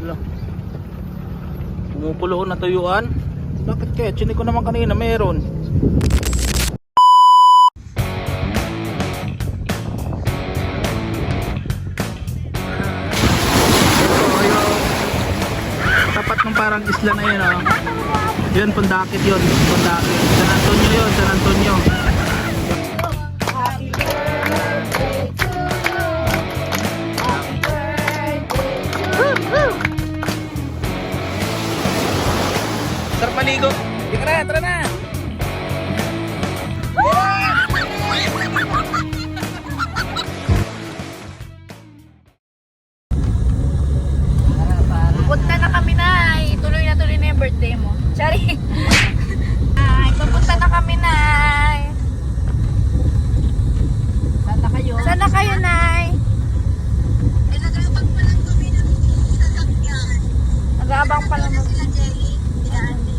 Wala. Pumupulo na tuyuan. Bakit kaya? Chinik ko naman kanina meron. Tapat ng parang isla na yun, oh. Yun, Pundakit yun. Pundakit. San Antonio yun, San Antonio. Sarap maligo. Ika na, tara na. Punta na kami na. Tuloy na yung birthday mo. Sorry. Ay, papunta na kami na. Saan na kayo? Saan na kayo, Nay? Eh, nag-aabang pa lang kami ng sasakyan. Nag-aabang pa lang. Sila Jelly, sila Ate.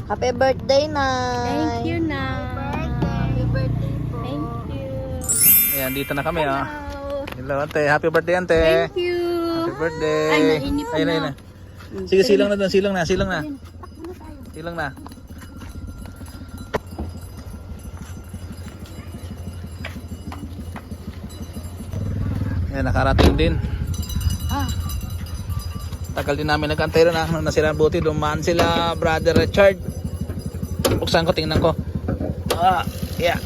Happy birthday, Nay. Thank you, na. Happy birthday po. Thank you. Ayan, dito na kami, oh. Hello. Hello, ante. Happy birthday, ante. Thank you. Happy birthday. Ay, nainip Ayun, na. ayun na. Sige, silang na doon. Silang na. Silang na. Silang na. Ayan, nakarating din. Tagal din namin nagkantay rin na sila buti. Dumaan sila, Brother Richard. Buksan ko, tingnan ko. Yeah.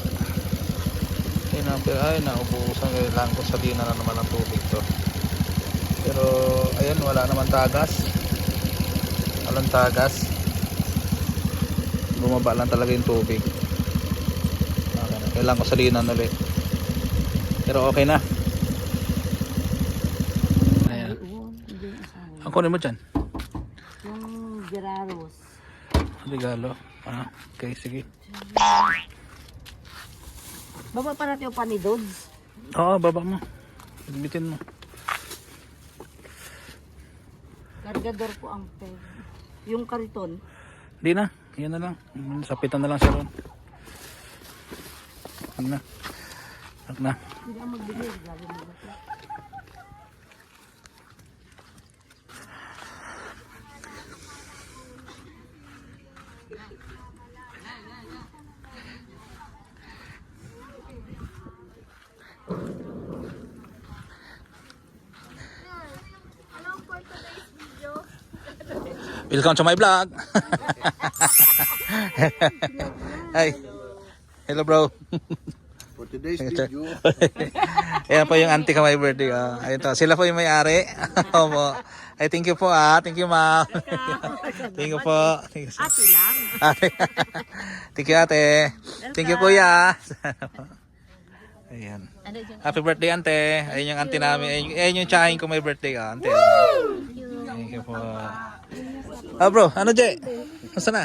Ay, naubusan. Kailangan ko sabihin na naman ang tubig to. Pero, ayun, wala naman tagas. Walang tagas. Bumaba lang talaga yung tubig. Kailangan ko salinan ulit. Pero okay na. Ayan. Ang kunin mo dyan? Yung Geraros. Regalo. Okay, sige. Baba pa natin yung panidods. Oo, baba mo. Bitin mo. Cargador po ang peg. Yung kariton. Hindi na. Yan na lang. Sapitan na lang siya ron. Yan na. Yan na. Hindi ang magbigay. Gabi mo ba ito? Welcome to my vlog. Hi. Hello, bro. For today's video, Ayan po yung auntie ka my birthday. Ayun to. Sila po yung may-ari. Opo. Ay, thank you po Thank you, ma'am. Thank you po. Thank you, Ate lang. ate. Thank you, ate. Thank you, kuya. Ayan. Ano dyan? Happy birthday, ante. Ayun yung ante namin. Ayun yung tsahin ko may birthday, ante. Thank you po. Ah, bro, ano, Jay? Masa na?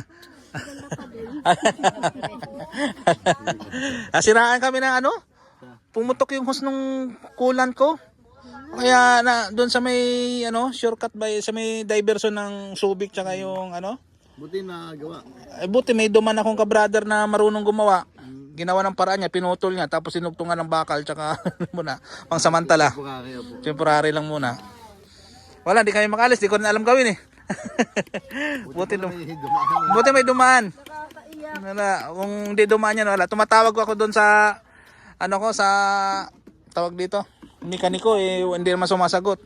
Siraan kami ng ano? Pumutok yung hose nung coolant ko. Kaya na doon sa may shortcut sa may diversion ng Subic tsaka yung Buti na gawa. buti may duman akong ka-brother na marunong gumawa. Ginawa ng paraan niya, pinutol niya, tapos sinugtungan ng bakal tsaka muna, pang samantala. Bukakaya po. Temporary lang muna. Wala, di kami makalis, di ko na alam gawin eh. Buti may dumaan. Wala, kung di dumaan yan, wala. Tumatawag ako doon sa sa tawag dito, mekaniko eh, hindi naman sumasagot.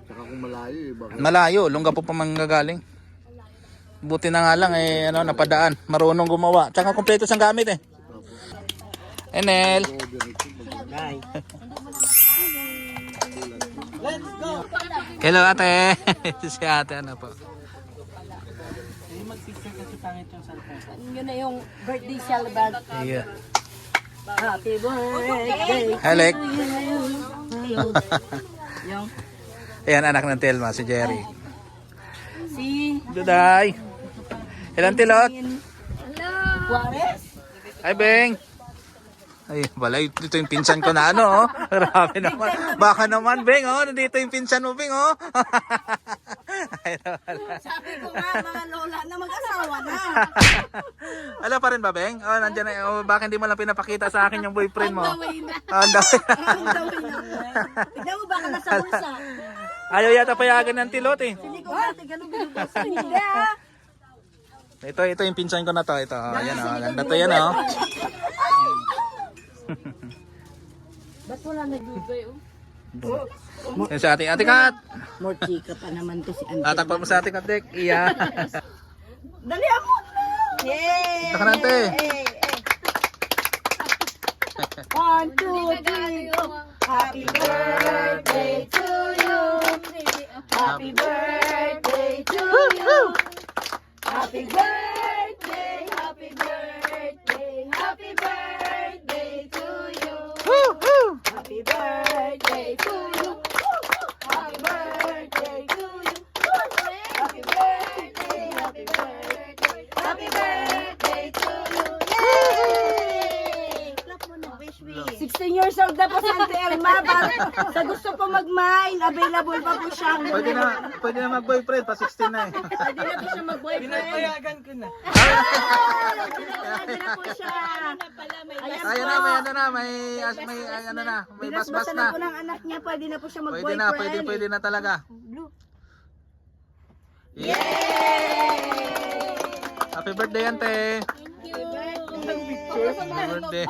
Saka kung malayo eh. Bakit? Malayo, lungga po pa manggagaling. Buti na nga lang napadaan, marunong gumawa. Tsaka kompleto siyang gamit eh. Enel. Hello ate. Si ate po. Yun na yung birthday celebrant. Yeah. Happy birthday. Alec. Yung Ayan anak ng Telma, si Jerry. si Duday. Ilan tilot? Juarez. Ay Beng. Ay, balay, dito yung pinsan ko na Grabe naman. Baka naman, Beng, nandito yung pinsan mo, Beng, Ay, Sabi ko nga, mga lola na mag-asawa na. Wala pa rin ba, Beng? Nandiyan na. Baka hindi mo lang pinapakita sa akin yung boyfriend mo. Ang daway na. Ang daway na. Ang daway na. Tignan mo baka nasa bulsa. Ayaw yata payagan ng tilot, eh. Hindi ko natin ganun binubusan. Hindi ah. Ito yung pinsan ko na to. Ito, yan, ganda to yan, Ba't wala nag-ibay, Yan sa ating Ate Kat. More chika pa naman to si Auntie. Tatakpan mo sa ating Kat, Dek. Iya. Dali ako na! Yay! Takarante. 1, 2, 3, go! Happy birthday to you! Happy birthday to you! Happy birthday! Happy birthday! Happy birthday to you! Happy birthday to you! Happy birthday to you! Happy birthday! Happy birthday! Happy birthday to you! Yay! Clap mo na, wish me. 16 years old na po si Auntie Elma. Sa gusto po mag-mine, available pa po siya. Pwede na mag-boyfriend. Pa 16 na eh. Pwede na po siya mag-boyfriend. Pinapayagan ko na. Pwede na po siya. Ayan na, may basbas Binasbasan na. na po ng anak niya, pwede na po siya Pwede mag-boyfriend. na, pwede na talaga. Yay! Happy birthday, ante. Happy birthday.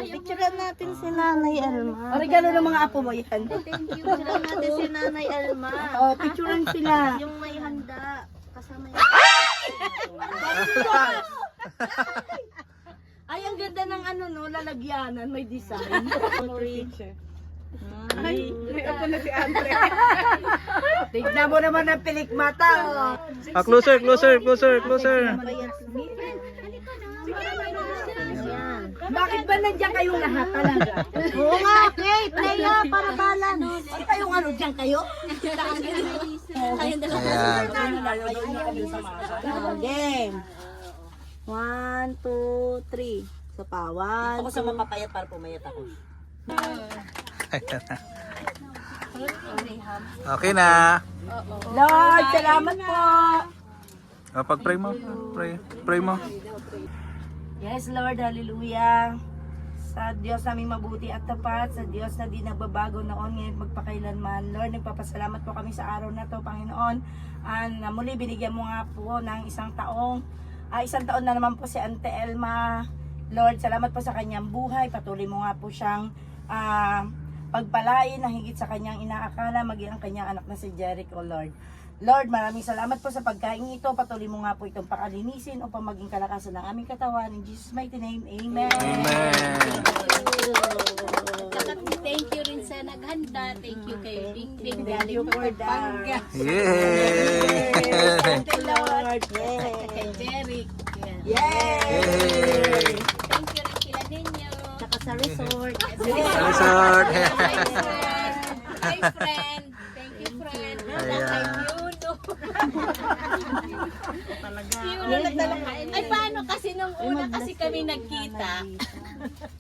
Picturean natin si Nanay Elma. Regalo ng mga apo mo yan. Picturean natin si Nanay Elma. Oh, picturean sila. Yung may handa. Kasama yung... Ay, ang ganda ng lalagyanan, may design. Ay, may ako na si Andre. Tignan mo naman ang pilikmata. Oh. Closer. Bakit ba nandiyan kayong lahat talaga? Oo nga, okay. Play para balance. Ay, kayong dyan kayo? Ayan. Game. 1, 2, 3. Sa pa. 1, Ako sa mapapayat para pumayat ako. Okay na. Lord, salamat po. Pag-pray mo. Pray mo. Yes, Lord, hallelujah. Sa Diyos naming mabuti at tapat, sa Diyos na di nagbabago noon ngayon magpakailanman. Lord, nagpapasalamat po kami sa araw na to, Panginoon. Na muli binigyan mo nga po ng isang taon na naman po si Auntie Elma. Lord, salamat po sa kanyang buhay. Patuloy mo nga po siyang pagpalain na higit sa kanyang inaakala, maging ang kanyang anak na si Jericho, Lord. Lord, maraming salamat po sa pagkain ito. Patuloy mo nga po itong pakalinisin upang maging kalakasan ng aming katawan. In Jesus' mighty name, Amen. Amen. Thank you rin sa naghanda. Thank you kay Bing Bing. Thank you for that. Yay! Thank you, Lord. Kay Jeric. Yan. Yay! Yay! Thank you rin kila Nenya. sa resort. Resort. Hi, friend. Thank you, friend. Ayan. Ay, paano kasi nung una kasi kami nagkita,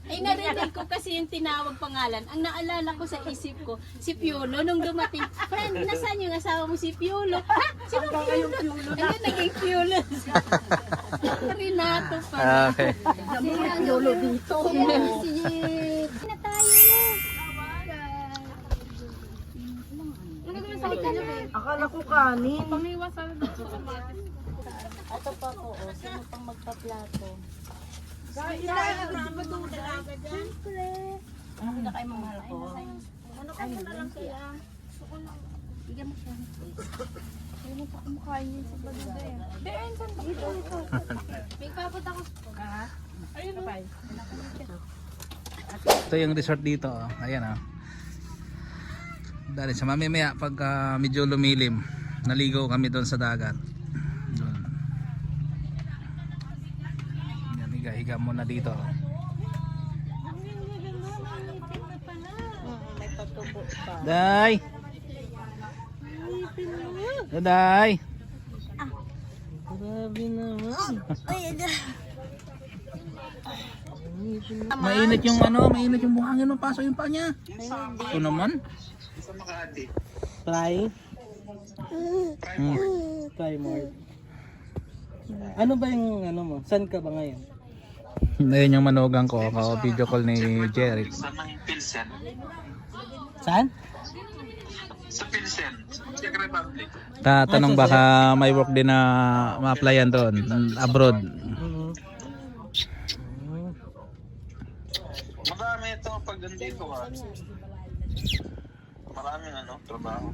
ay narinig ko kasi yung tinawag pangalan. Ang naalala ko sa isip ko, si Piolo. Nung dumating, friend, nasaan yung asawa mo si Piolo? Ha? Sino Piolo? Ayun, naging Piolo. Renato pa. Okay. Piolo dito. Na tayo. Akala ko kanin. Ito pa po, sino pang magpa-plato? Ano kinakain mo mahal ko? Ano ka muna lang kaya? Bigyan mo siya. Ayaw mo pa kumakain yun sa baluga eh. Daan, saan ba? Ito. Pagpapot ako. Ayun o. Ito yung resort dito. Oh. Ayan oh. Dahil sa mamimaya pag medyo lumilim, naligo kami doon sa dagat. Doon. Yan, higa-higa muna dito. May patubo pa. Day! Day! Grabe naman. Mainit yung mainit yung buhangin mo, pasok yung paa niya. Ito naman. Try? Try more. Ano ba yung ano mo? Saan ka ba ngayon? Ayun yung manugang ko, video call ni Jerry. Saan? Tatanong baka may work din na ma-applyan doon, abroad. Marami ito pag nandito ka. Maraming trabaho.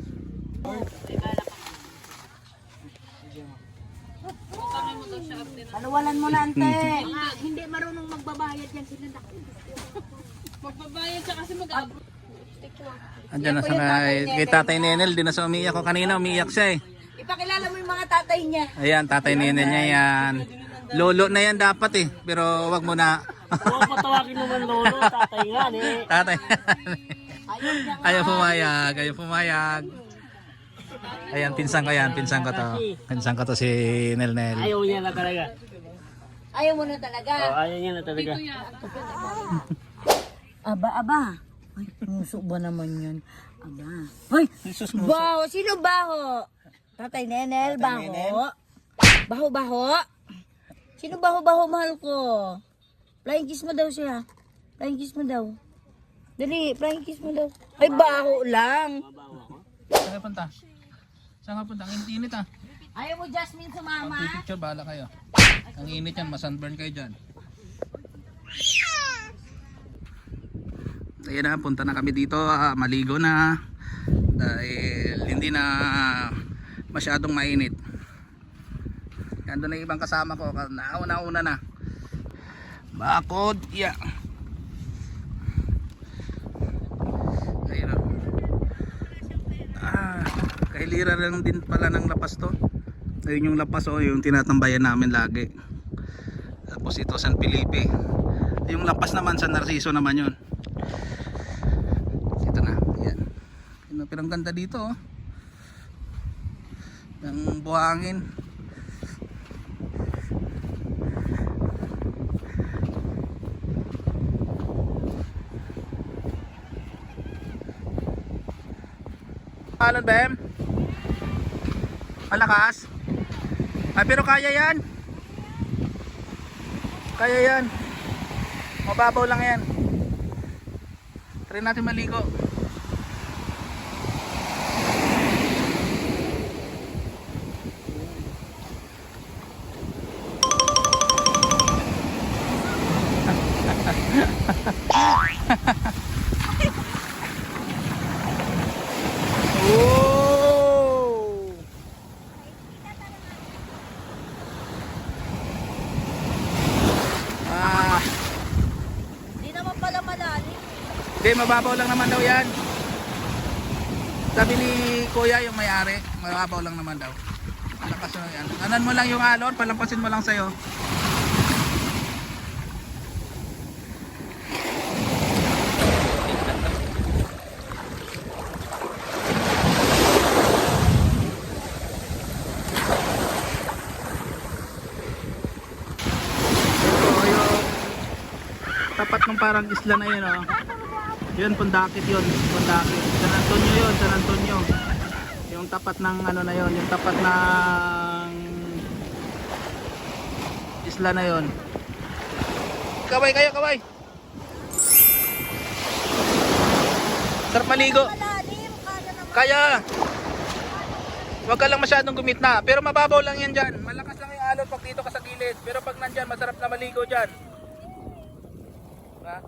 Alawalan mo na, ante. Hindi marunong magbabayad yan sila. Magbabayad siya kasi Andiyan na sa kay Tatay Nenel, di na sa umiiyak ko kanina, umiiyak siya eh. Ipakilala mo yung mga tatay niya. Ayan, Tatay Nenel niya yan. Lolo na yan dapat eh, pero wag mo na. Oo, patawagin naman lolo, tatay nga eh. Tatay. Ayaw pumayag, ayaw pumayag. Ayan, pinsan ko yan, pinsan ko to. Pinsan ko to si Nelnel. Ayaw niya na talaga. Ayaw mo na talaga. Oo, ayaw niya na talaga. Aba. Ay, muso ba naman yun? Aba. Ay, baho. Sino baho? Tatay Nenel, baho. Baho. Sino baho, mahal ko? Flying kiss mo daw siya. Flying kiss mo daw. Dali, flying kiss mo daw. Ay, baho lang. Saan ka punta? Saan ka punta? Ang init ah. Ayaw mo, Jasmine, sumama? Picture, bahala kayo. Ang init yan, masunburn kayo dyan. Ayan na, punta na kami dito, maligo na. Dahil hindi na masyadong mainit. Nandun na yung ibang kasama ko, nauna na. Bakod, yeah. Ayun o. Kahilira lang din pala ng lapas to. Ayun yung lapas o, yung tinatambayan namin lagi. Tapos ito San Felipe. Yung lapas naman sa Narciso naman yun. Ito na, yan. Pero ang ganda dito oh. Ang buhangin. Alon Bem? Malakas? Ay, pero kaya yan. Kaya yan. Mababaw lang yan. Try natin maligo. Oh! Hindi naman pala malalim. Hindi, mababaw lang naman daw yan. Sabi ni Kuya yung may-ari, mababaw lang naman daw. Malakas na yan. Anan mo lang yung alon, palampasin mo lang sa'yo. tapat ng parang isla na yun, oh. Yun, Pundakit yun. Pundakit. San Antonio yun, San Antonio. Yung tapat ng ano na yun, yung tapat ng isla na yun. Kaway kayo, kaway. Sarap maligo. Kaya. Huwag ka lang masyadong gumitna. Pero mababaw lang yan dyan. Malakas lang yung alon pag dito ka sa gilid. Pero pag nandyan, masarap na maligo dyan. Ha?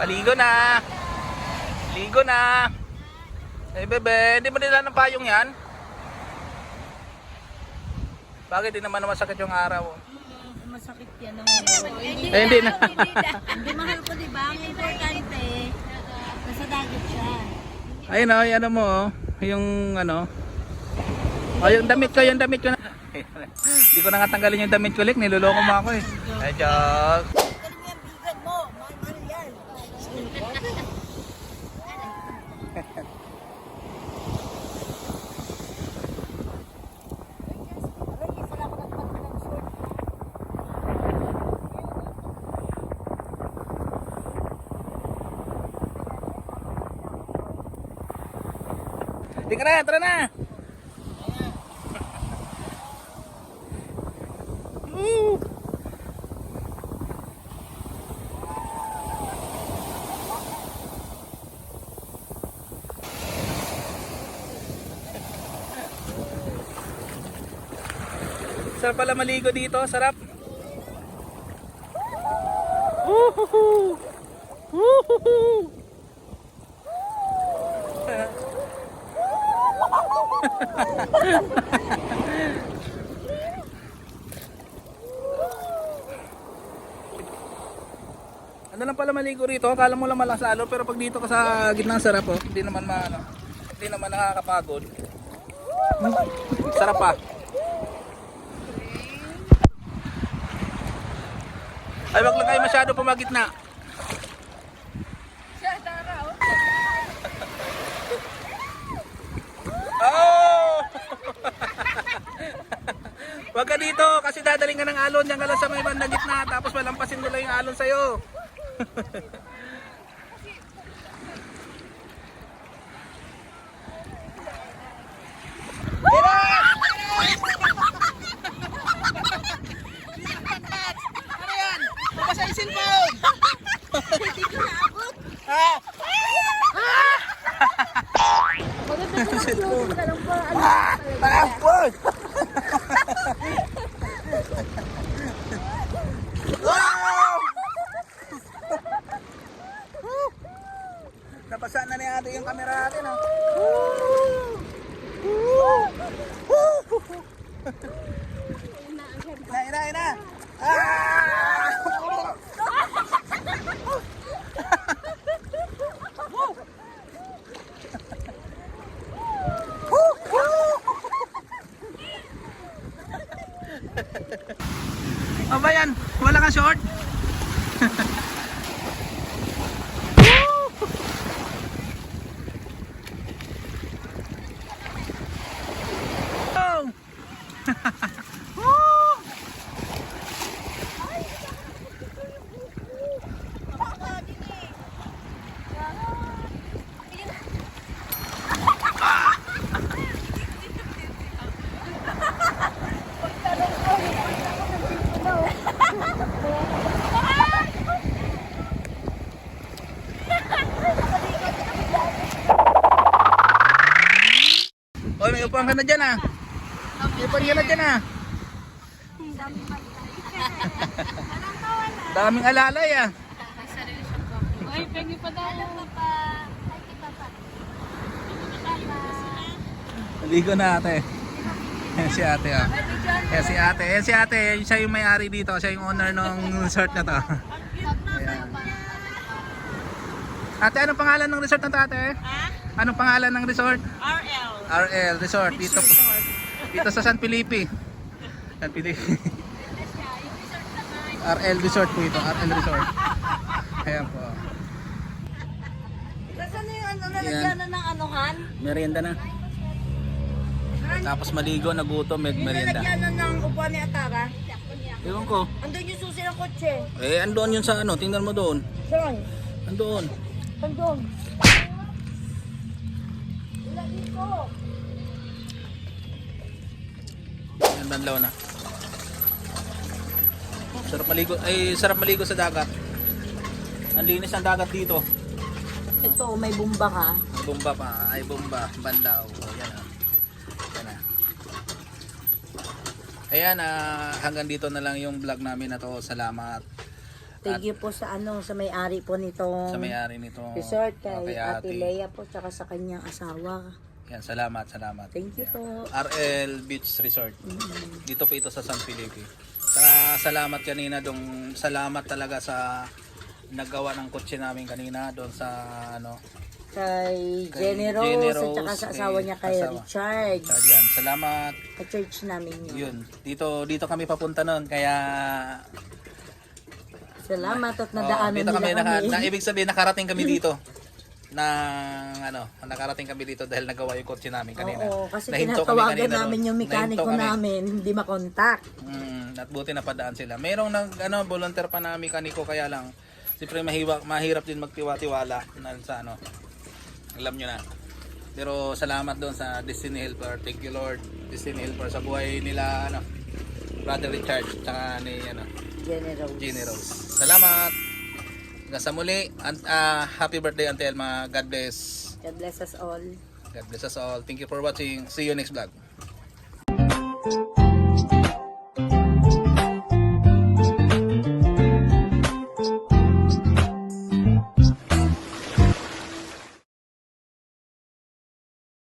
Paligo na. Ligo na. Eh bebe, hindi mo nila ng payong yan? Bakit di naman masakit yung araw? Masakit yan ang Eh hindi na. Hindi mahal ko, di ba? Ang importante, nasa dagat siya. Ayun oh, ano mo oh. Yung ano. Oh, yung damit ko na. Hindi ko na nga tanggalin yung damit ko, Lik. Niloloko mo ako eh. Ay, joke. Tika na, tara na. Sarap pala maligo dito, sarap. Woohoo! Woohoo! Ano lang pala maligo rito, akala mo lang malasalo pero pag dito ka sa gitnang sarap oh, hindi naman hindi naman nakakapagod. Sarap pa. Ay wag lang kayo masyado pumagitna. Oh! Wag ka dito kasi dadaling ka ng alon, diyan ka lang sa may bandang gitna tapos malampasin nila yung alon sa'yo. Ano yan? Mabasa yung cellphone! Hindi ko naabot! Cellphone! Malapot! Wow! Napasa na ni ate yung camera natin oh. Ina. O ba yan? Wala kang short? Oy, may upuan ka na dyan ah. May upuan ka na dyan ah. Daming alalay ah. Ay, pengi pa daw. Maligo na ate. Yan si ate ah. Yan si ate. Yan si ate. Siya yung may-ari dito. Siya yung owner ng resort na to. Ayan. Ate, anong pangalan ng resort na to ate? Anong pangalan ng resort? RL Resort. Dito sa San Felipe. San Felipe. RL Resort po ito, RL Resort. Ayan po. Nasaan na yung ano, nalagyan na ng anuhan? Merienda na. Tapos maligo, nagutom, may merienda. Nalagyan na ng upuan ni Atara? Ewan ko. Andun yung susi ng kotse. Andoon yun sa ano, tingnan mo doon. Saan? Andoon. Andun. Ilagay ko. Yan, banlaw na. Sarap maligo sa dagat. Ang linis ng dagat dito. Ito, may bumba ka. May bomba pa, ay bomba, banlaw. Yan ah. Yan ah. Ayan, hanggang dito na lang yung vlog namin na to. Salamat Thank you po sa ano, sa may-ari po nitong sa may-ari nito. resort kay Ate Lea po tsaka sa kanyang asawa. Yan, salamat. Thank you po. RL Beach Resort. Dito po ito sa San Felipe. Saka salamat kanina salamat talaga sa naggawa ng kotse namin kanina doon sa ano Kay Kay Jenny Rose Jenny at saka Rose, sa kay asawa niya kay asawa. Richard. Yan, salamat. Sa church namin yun. Yun. Dito kami papunta noon kaya Salamat at nadaanan dito kami, nila kami. ibig sabihin nakarating kami dito. Nakarating kami dito dahil nagawa yung kotse namin kanina. Oo, kasi Nahinto kami tinatawagan kanina namin doon. yung mekaniko Nahinto kami. namin, hindi makontak. At buti napadaan sila. Merong volunteer pa na mekaniko kaya lang siyempre mahirap din magtiwa-tiwala na sa ano. Alam nyo na. Pero salamat doon sa Destiny Helper. Thank you Lord. Destiny Helper sa buhay nila Brother Richard tsaka ni Jenny Rose. Salamat. Hanggang sa muli. Happy birthday Auntie Elma. God bless. God bless us all. God bless us all. Thank you for watching. See you next vlog.